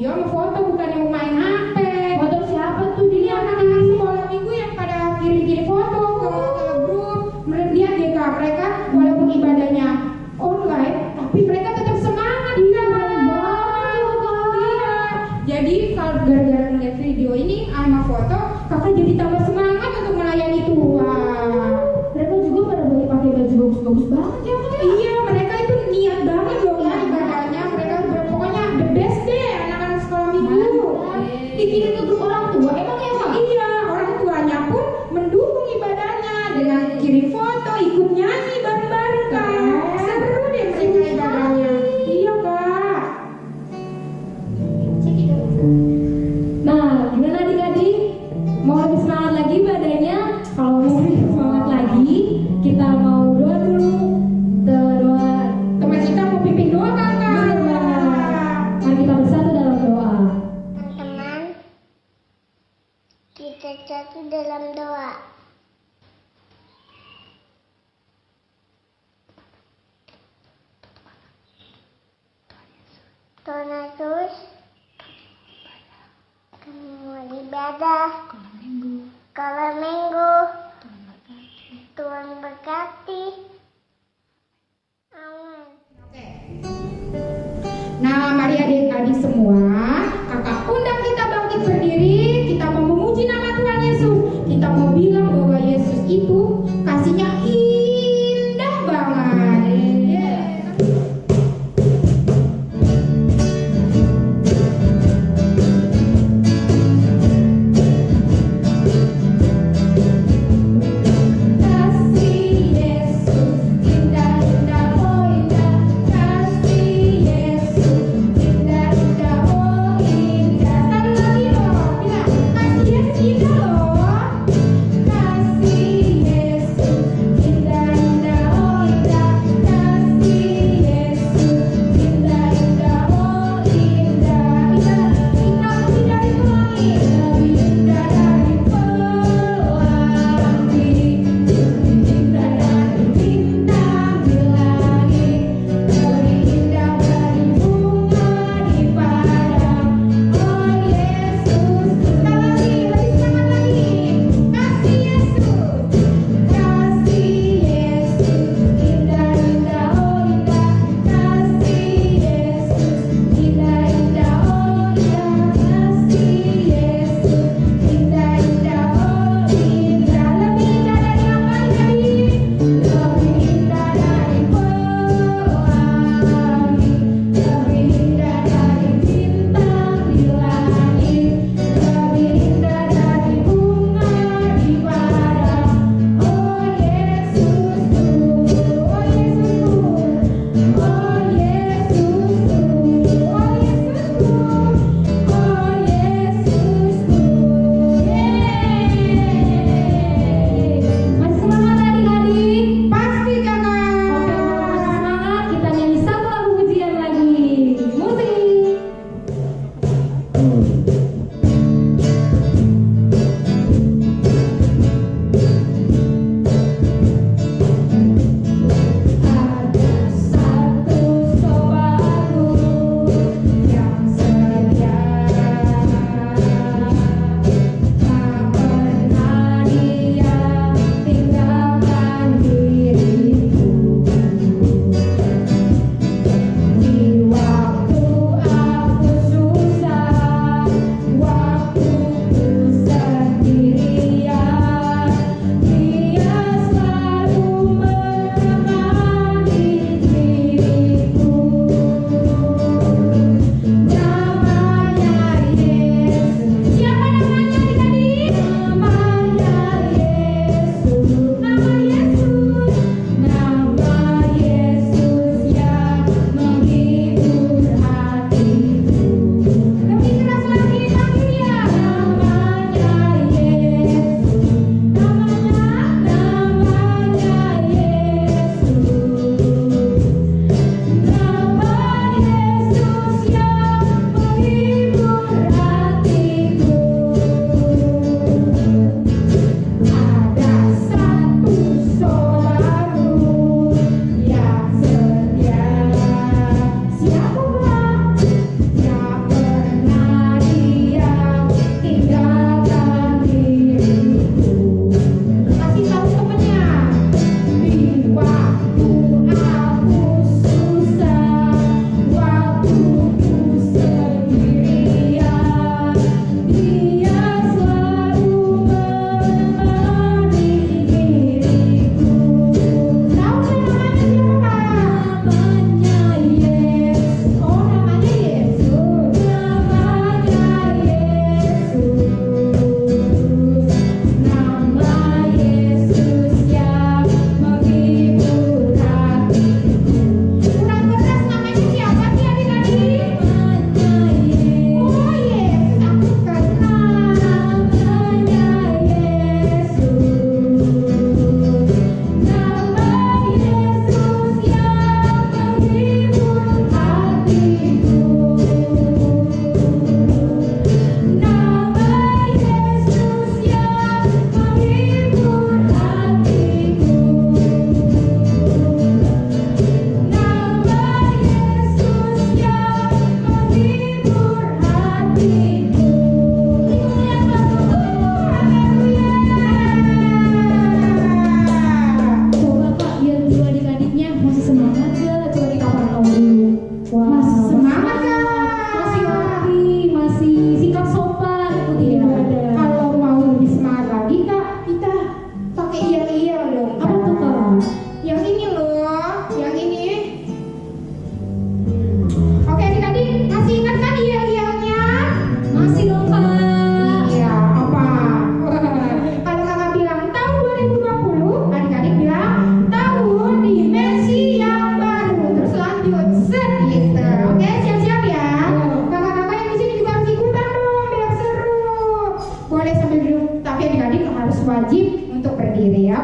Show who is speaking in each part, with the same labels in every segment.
Speaker 1: video mau foto, bukan yang main HP.
Speaker 2: Foto siapa tuh dia?
Speaker 1: Anak-anak sekolah minggu yang pada kirim-kirim foto ke grup. Lihat deh Kak, mereka walaupun ibadahnya online, tapi mereka tetap semangat.
Speaker 2: Iya,
Speaker 1: Kak.
Speaker 2: banget ya, Kak.
Speaker 1: Iya. Jadi kalau gara-gara ngeliat video ini sama foto, kakak jadi tambah semangat untuk melayani Tuhan.
Speaker 2: Mereka juga pada pakai baju bagus-bagus banget ya, Kak.
Speaker 1: Iya, mereka itu niat banget loh ya ibadahnya. Mereka pokoknya the best deh anak-anak sekolah minggu.
Speaker 2: Dikirim ke grup orang tua, emang ya, Kak?
Speaker 1: Iya, orang tuanya pun mendukung ibadahnya dengan kirim foto, ikut nyanyi bareng-bareng Kak. Seru deh mereka ibadahnya. Iya Kak.
Speaker 2: Nah, gimana adik-adik? Mau lebih semangat lagi ibadahnya? Kalau mau lebih semangat lagi, kita mau doa dulu. Doa.
Speaker 1: Teman kita mau pimpin doa kan Kak?
Speaker 2: Bener banget. Mari kita bersatu dalam doa.
Speaker 3: Teman-teman, kita satu dalam doa. Tuhan Yesus, kami mau ibadah. Kalau minggu, Tuhan berkati. Amin.
Speaker 1: Nah, mari adik-adik semua, kakak undang kita bangkit berdiri. Kita mau memuji nama Tuhan Yesus. Kita mau bilang bahwa Yesus itu kasihnya indah banget. Kasih Yesus indah, indah, oh indah. Kasih Yesus indah, indah, oh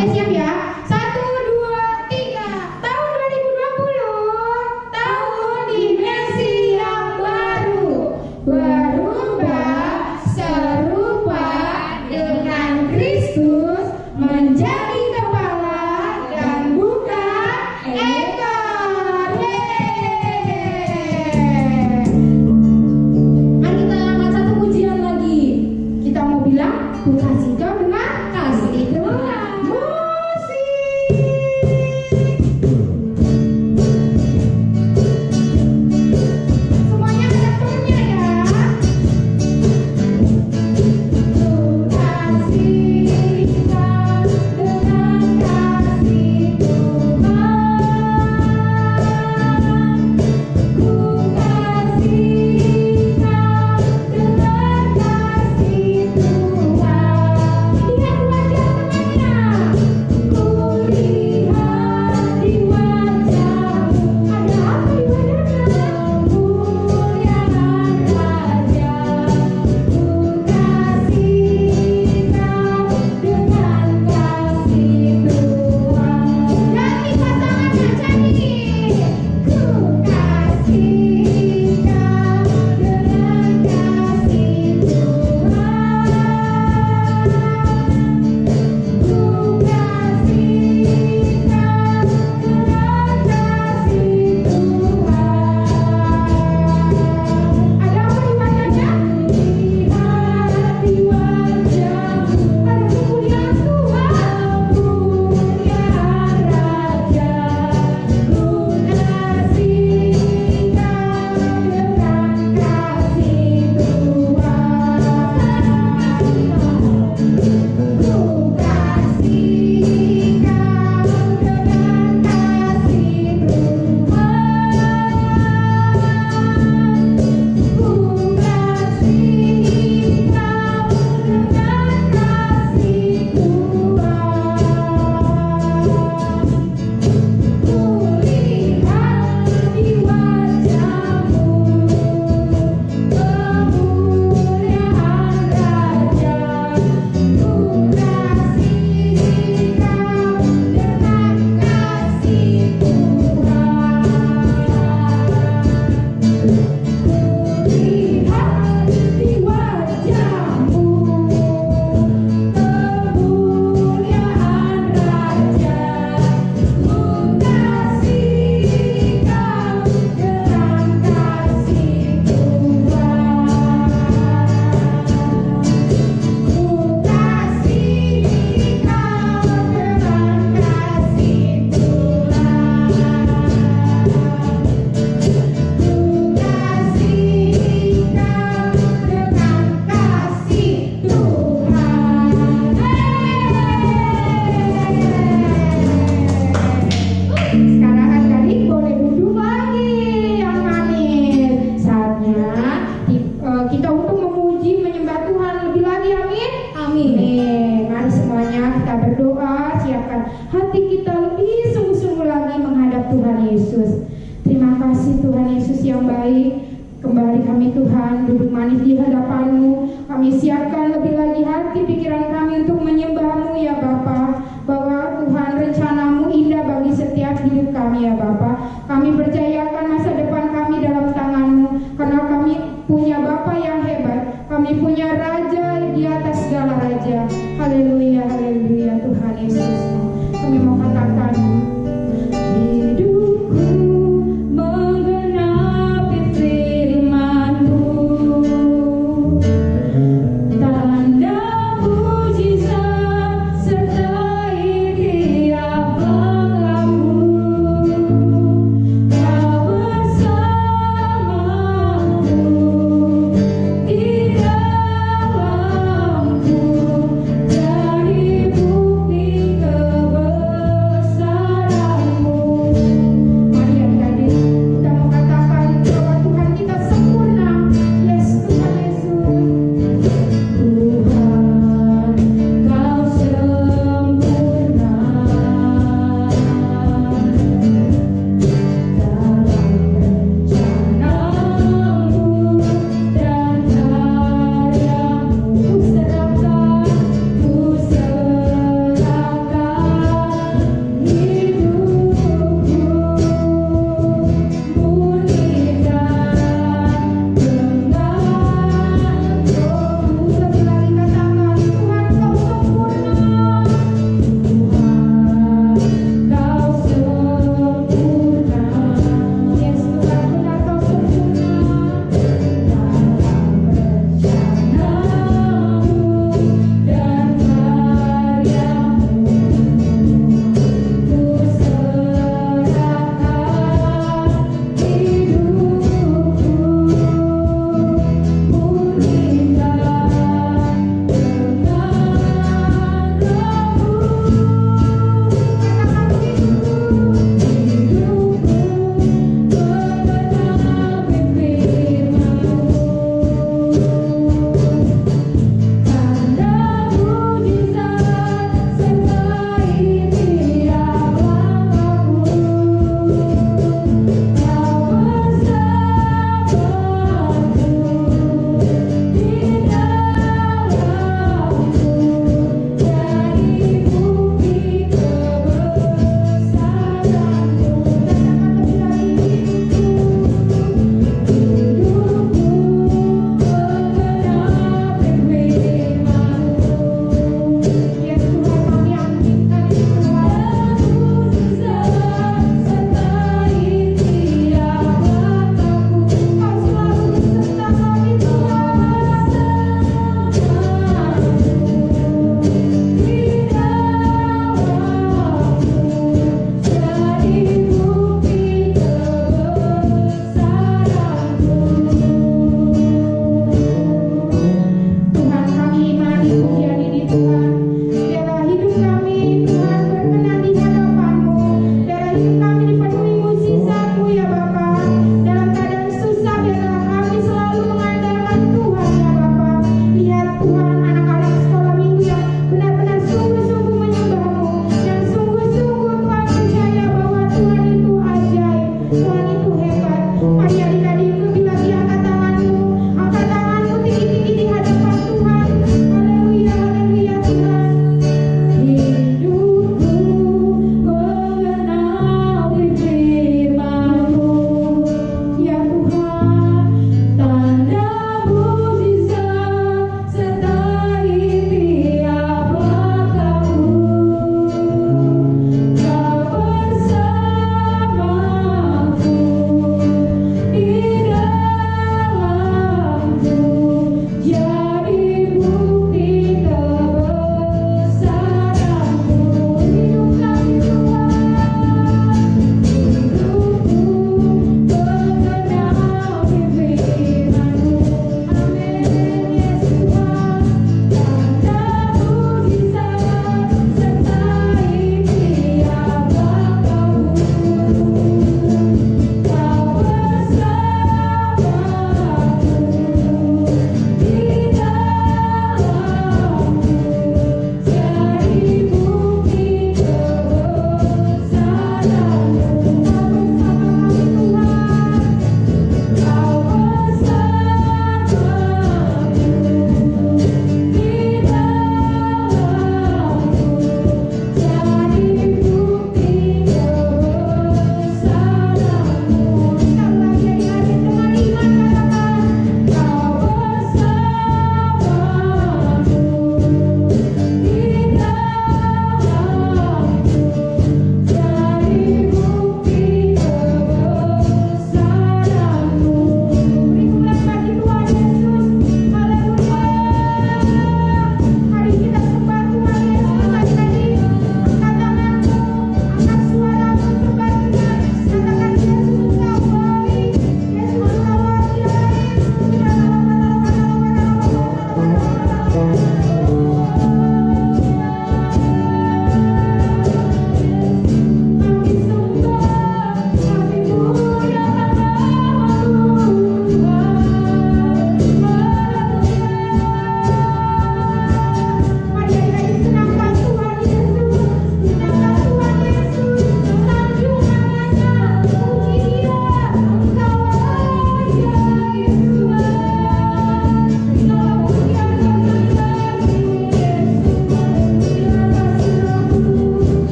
Speaker 1: Oke, siap ya. 1, 2, 3. Tahun 2020, tahun dimensi yang baru. Berubah serupa dengan Kristus, menjadi kepala dan bukan ekor.
Speaker 2: Mari kita angkat satu pujian lagi. Kita mau bilang, ku kasih kau dengan kasih Tuhan.
Speaker 1: Semuanya ada tonnya ya. Ku kasih kau dengan kasih Tuhan. Ku kasih kau dengan kasih Tuhan. Lihat wajah temannya. Ku lihat di wajahmu. Ada apa di wajahnya? Kemuliaan Raja. Ku kasih kau dengan kasih Tuhan. Ganti pasangannya jadi. Ku kasih kau dengan kasih Tuhan. Ku kasih kau dengan kasih Tuhan. Ada apa di wajahnya? Lihat di wajahmu. Ada kemuliaan Tuhan. Kemuliaan Raja. Ku kasih kau dengan kasih Tuhan. Ku kasih kau dengan kasih Tuhan. Ku kasih kau dengan kasih Tuhan. Ku lihat di wajahmu kemuliaan Raja. Ku kasih kau dengan kasih Tuhan. Lihat di wajahmu kemuliaan Raja. Ku kasih kau dengan kasih Tuhan. Ku kasih kau dengan kasih Sekarang adik-adik boleh duduk lagi yang manis. Saatnya kita untuk memuji, menyembah Tuhan lebih lagi, amin.
Speaker 2: Amin.
Speaker 1: Mari semuanya kita berdoa, siapkan hati kita lebih sungguh-sungguh lagi menghadap Tuhan Yesus. Terima kasih Tuhan Yesus yang baik. Kembali kami Tuhan duduk manis di hadapan-Mu. Kami siapkan lebih lagi hati pikiran kami untuk menyembah-Mu ya Bapa. Bahwa Tuhan rencana-Mu indah bagi setiap hidup kami ya Bapa. Kami percayakan masa depan kami dalam tangan-Mu. Karena kami punya Bapa yang hebat. Kami punya Raja di atas segala Raja. Haleluya, haleluya Tuhan Yesus. Kami mau katakan, hidupku menggenapi firman-Mu. Tanda mujizat sertai tiap langkahku.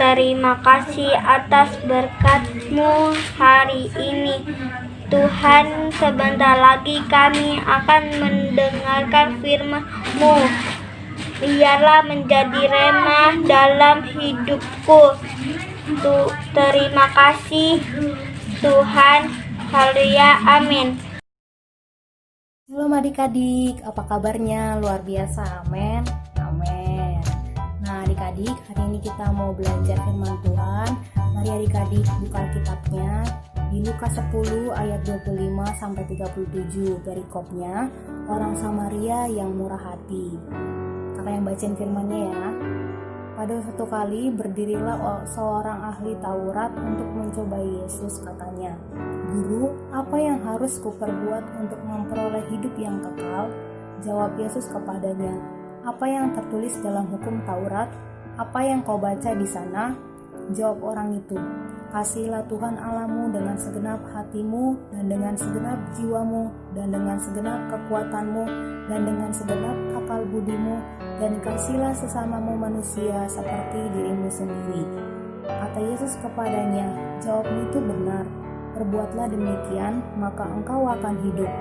Speaker 3: terima kasih atas berkat-Mu hari ini. Tuhan, sebentar lagi kami akan mendengarkan firman-Mu. Biarlah menjadi remah dalam hidupku. Terima kasih Tuhan. Haleluya. Amin.
Speaker 4: Halo adik-adik, apa kabarnya? Luar biasa, amin. Amin. Nah adik-adik, hari ini kita mau belajar firman Tuhan. Mari adik-adik buka kitabnya di Lukas 10 ayat 25 sampai 37. Perikopnya, orang Samaria yang murah hati. Kakak yang bacain firmannya ya. Pada suatu kali berdirilah seorang ahli Taurat untuk mencobai Yesus, katanya, "Guru, apa yang harus kuperbuat untuk memperoleh hidup yang kekal?" Jawab Yesus kepadanya, "Apa yang tertulis dalam hukum Taurat? Apa yang kau baca di sana?" Jawab orang itu, "Kasihilah Tuhan Allahmu dengan segenap hatimu, dan dengan segenap jiwamu, dan dengan segenap kekuatanmu, dan dengan segenap akal budimu, dan kasihilah sesamamu manusia seperti dirimu sendiri." Kata Yesus kepadanya, "Jawabmu itu benar. Perbuatlah demikian, maka engkau akan hidup."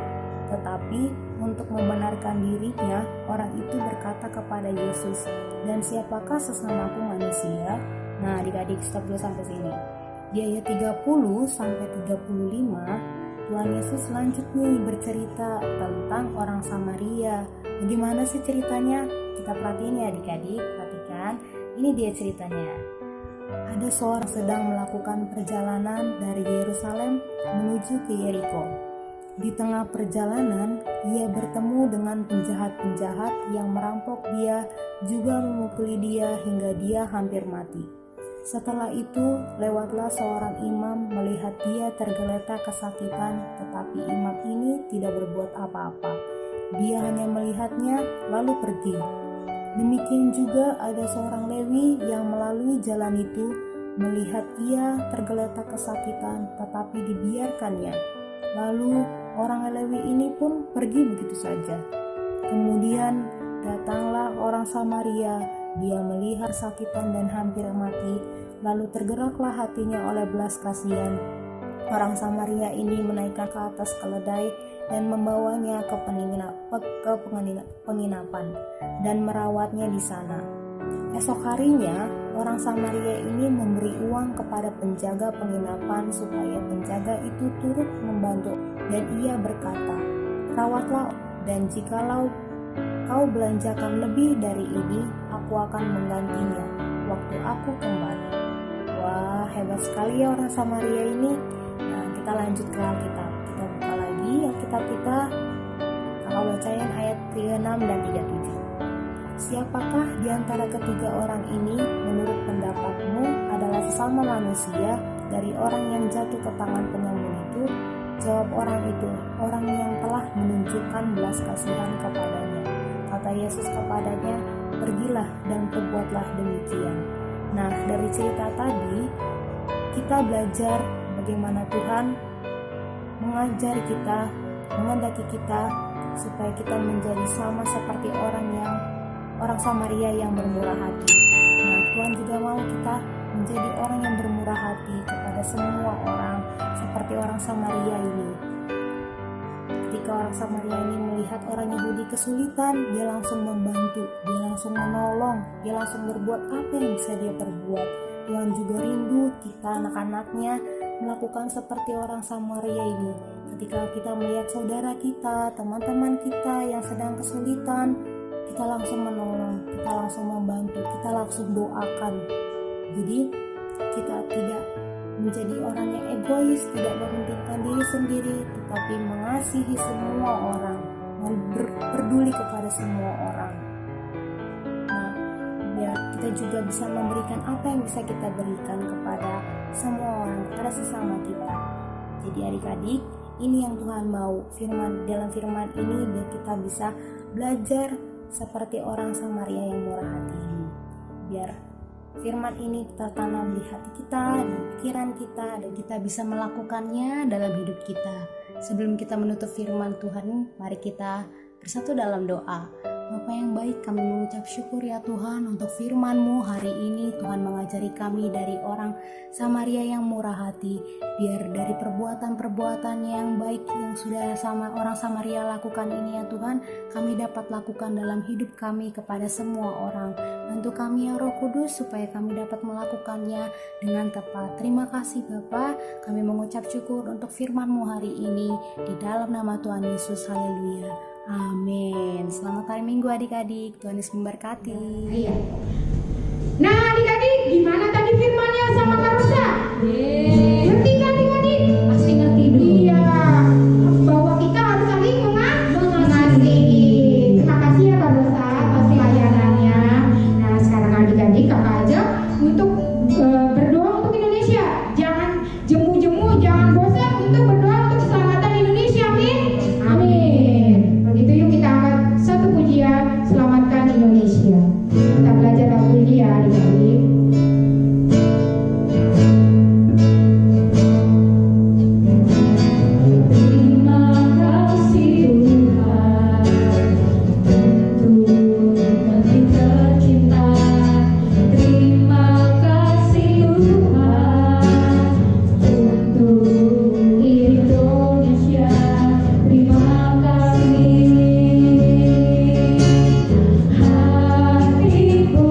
Speaker 4: Tetapi untuk membenarkan dirinya, orang itu berkata kepada Yesus, "Dan siapakah sesamaku manusia?" Nah adik-adik, stop dulu sampai sini. Di ayat 30 sampai 35, Tuhan Yesus lanjut nih bercerita tentang orang Samaria. Bagaimana sih ceritanya? Kita perhatiin ya adik-adik, perhatikan. Ini dia ceritanya. Ada seorang sedang melakukan perjalanan dari Yerusalem menuju ke Yeriko. Di tengah perjalanan, ia bertemu dengan penjahat-penjahat yang merampok dia, juga memukuli dia hingga dia hampir mati. Setelah itu, lewatlah seorang imam melihat dia tergeletak kesakitan, tetapi imam ini tidak berbuat apa-apa. Dia hanya melihatnya lalu pergi. Demikian juga ada seorang Lewi yang melalui jalan itu, melihat ia tergeletak kesakitan, tetapi dibiarkannya. Lalu orang Lewi ini pun pergi begitu saja. Kemudian datanglah orang Samaria. Dia melihat sakitan dan hampir mati, lalu tergeraklah hatinya oleh belas kasihan. Orang Samaria ini menaikkan ke atas keledai dan membawanya ke penginapan dan merawatnya di sana. Esok harinya, orang Samaria ini memberi uang kepada penjaga penginapan supaya penjaga itu turut membantu, dan ia berkata, "Rawatlah, dan jikalau kau belanjakan lebih dari ini, aku akan menggantinya waktu aku kembali." Wah, hebat sekali ya orang Samaria ini. Nah, kita lanjut ke Alkitab. Kita buka lagi Alkitab kita. Kakak bacain ayat 36 dan 37. "Siapakah di antara ketiga orang ini menurut pendapatmu adalah sesama manusia dari orang yang jatuh ke tangan penyamun itu?" Jawab orang itu, "Orang yang telah menunjukkan belas kasihan kepadanya." Kata Yesus kepadanya, "Pergilah dan perbuatlah demikian." Nah, dari cerita tadi kita belajar bagaimana Tuhan mengajari kita, menghendaki kita supaya kita menjadi sama seperti orang Samaria yang bermurah hati. Nah, Tuhan juga mau kita menjadi orang yang bermurah hati kepada semua orang seperti orang Samaria ini. Ketika orang Samaria ini melihat orang Yahudi kesulitan, dia langsung membantu, dia langsung menolong, dia langsung berbuat apa yang bisa dia perbuat. Tuhan juga rindu kita anak-anaknya melakukan seperti orang Samaria ini. Ketika kita melihat saudara kita, teman-teman kita yang sedang kesulitan, kita langsung menolong, kita langsung membantu, kita langsung doakan. Jadi kita tidak menjadi orang yang egois, tidak mementingkan diri sendiri, tetapi mengasihi semua orang, peduli kepada semua orang. Nah, biar kita juga bisa memberikan apa yang bisa kita berikan kepada semua orang, kepada sesama kita. Jadi adik-adik, ini yang Tuhan mau, dalam firman ini biar kita bisa belajar seperti orang Samaria yang murah hati ini. Biar firman ini tertanam di hati kita, di pikiran kita, dan kita bisa melakukannya dalam hidup kita. Sebelum kita menutup firman Tuhan, mari kita bersatu dalam doa. Bapa Bapa yang baik, kami mengucap syukur ya Tuhan untuk firman-Mu hari ini. Tuhan mengajari kami dari orang Samaria yang murah hati. Biar dari perbuatan-perbuatan yang baik yang sudah orang Samaria lakukan ini ya Tuhan, kami dapat lakukan dalam hidup kami kepada semua orang. Bantu kami ya Roh Kudus supaya kami dapat melakukannya dengan tepat. Terima kasih Bapa, kami mengucap syukur untuk firman-Mu hari ini. Di dalam nama Tuhan Yesus, haleluya. Amin. Selamat hari Minggu adik-adik. Tuhan Yesus memberkati.
Speaker 1: Iya. Nah adik-adik, gimana tadi firmannya sama Kak Rosa? Ngerti kan adik-adik?
Speaker 2: Pasti ngerti dulu.
Speaker 1: Iya, bahwa kita harus saling mengasihi. Terima kasih ya Kak Rosa atas pelayanannya. Nah sekarang adik-adik kakak ajak untuk berdoa untuk Indonesia. Jangan jemu-jemu, jangan bosan untuk berdoa untuk keselamatan Indonesia. Amin. Amin. Begitu yuk kita angkat satu pujian, selamatkan Indonesia. Kita belajar lagu ini ya adik-adik.
Speaker 2: Terima kasih Tuhan untuk negeri tercinta. Terima kasih Tuhan untuk Indonesia. Terima kasih. Hatiku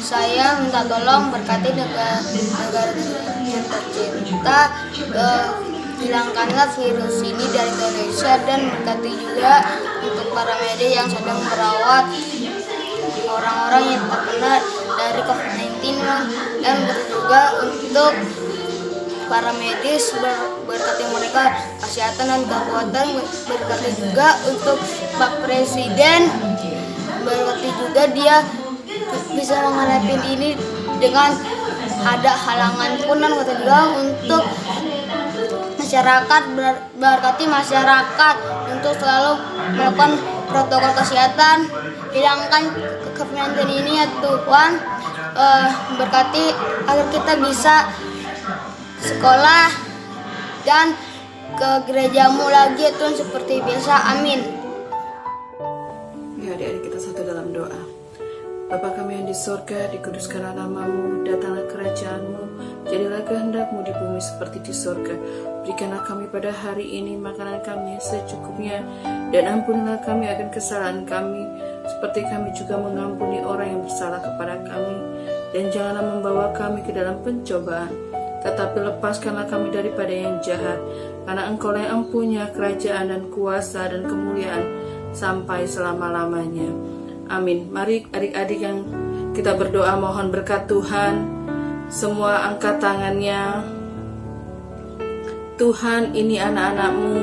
Speaker 3: Saya minta tolong berkati negara tercinta, hilangkanlah virus ini dari Indonesia, dan berkati juga untuk para medis yang sedang merawat orang-orang yang terkena dari COVID-19, dan berkati juga untuk para medis, berkati mereka kesehatan dan kekuatan, berkati juga untuk Pak Presiden, berkati juga dia bisa menghadapi ini dengan ada halangan pun, dan berkati juga untuk masyarakat, berkati masyarakat untuk selalu melakukan protokol kesehatan, hilangkan COVID-19 ini ya Tuhan, berkati agar kita bisa sekolah dan ke gerejamu lagi ya Tuhan seperti biasa, amin.
Speaker 5: Ya adik-adik, kita satu dalam doa. Bapa kami yang di sorga, dikuduskanlah namamu, datanglah kerajaanmu, jadilah kehendakmu di bumi seperti di sorga. Berikanlah kami pada hari ini makanan kami yang secukupnya, dan ampunilah kami akan kesalahan kami, seperti kami juga mengampuni orang yang bersalah kepada kami. Dan janganlah membawa kami ke dalam pencobaan, tetapi lepaskanlah kami daripada yang jahat, karena Engkaulah yang empunya kerajaan dan kuasa dan kemuliaan sampai selama-lamanya. Amin. Mari adik-adik yang kita berdoa mohon berkat Tuhan. Semua angkat tangannya. Tuhan, ini anak-anak-Mu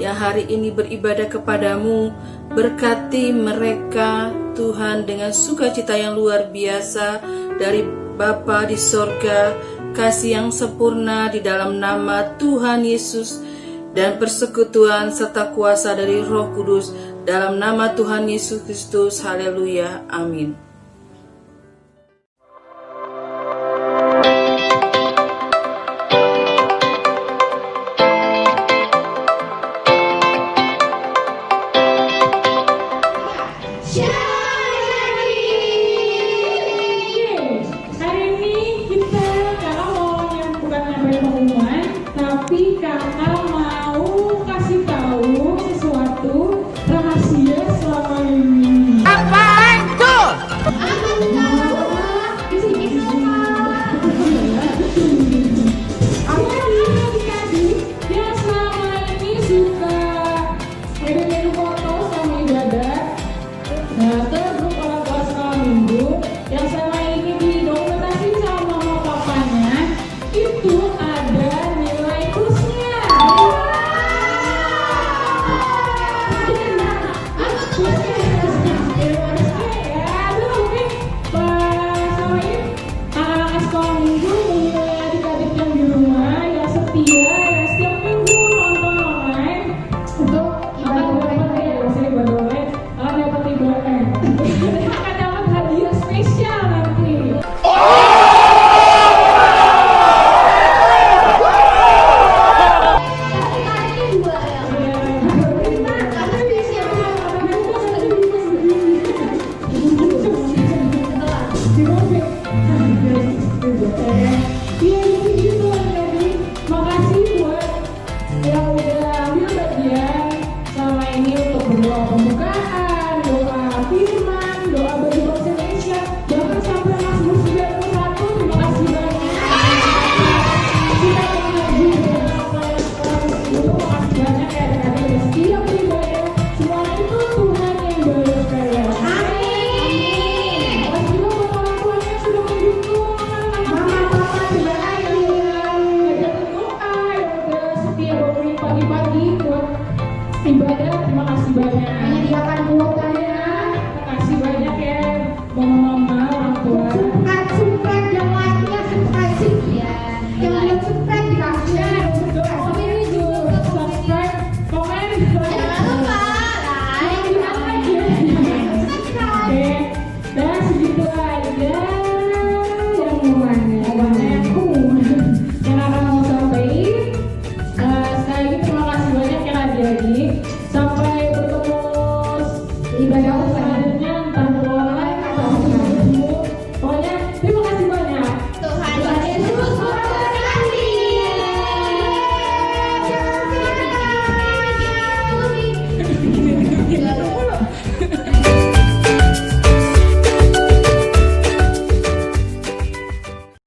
Speaker 5: yang hari ini beribadah kepadamu. Berkati mereka Tuhan dengan sukacita yang luar biasa dari Bapa di sorga, kasih yang sempurna di dalam nama Tuhan Yesus, dan persekutuan serta kuasa dari Roh Kudus dalam nama Tuhan Yesus Kristus. Haleluya. Amin.
Speaker 1: Shalom.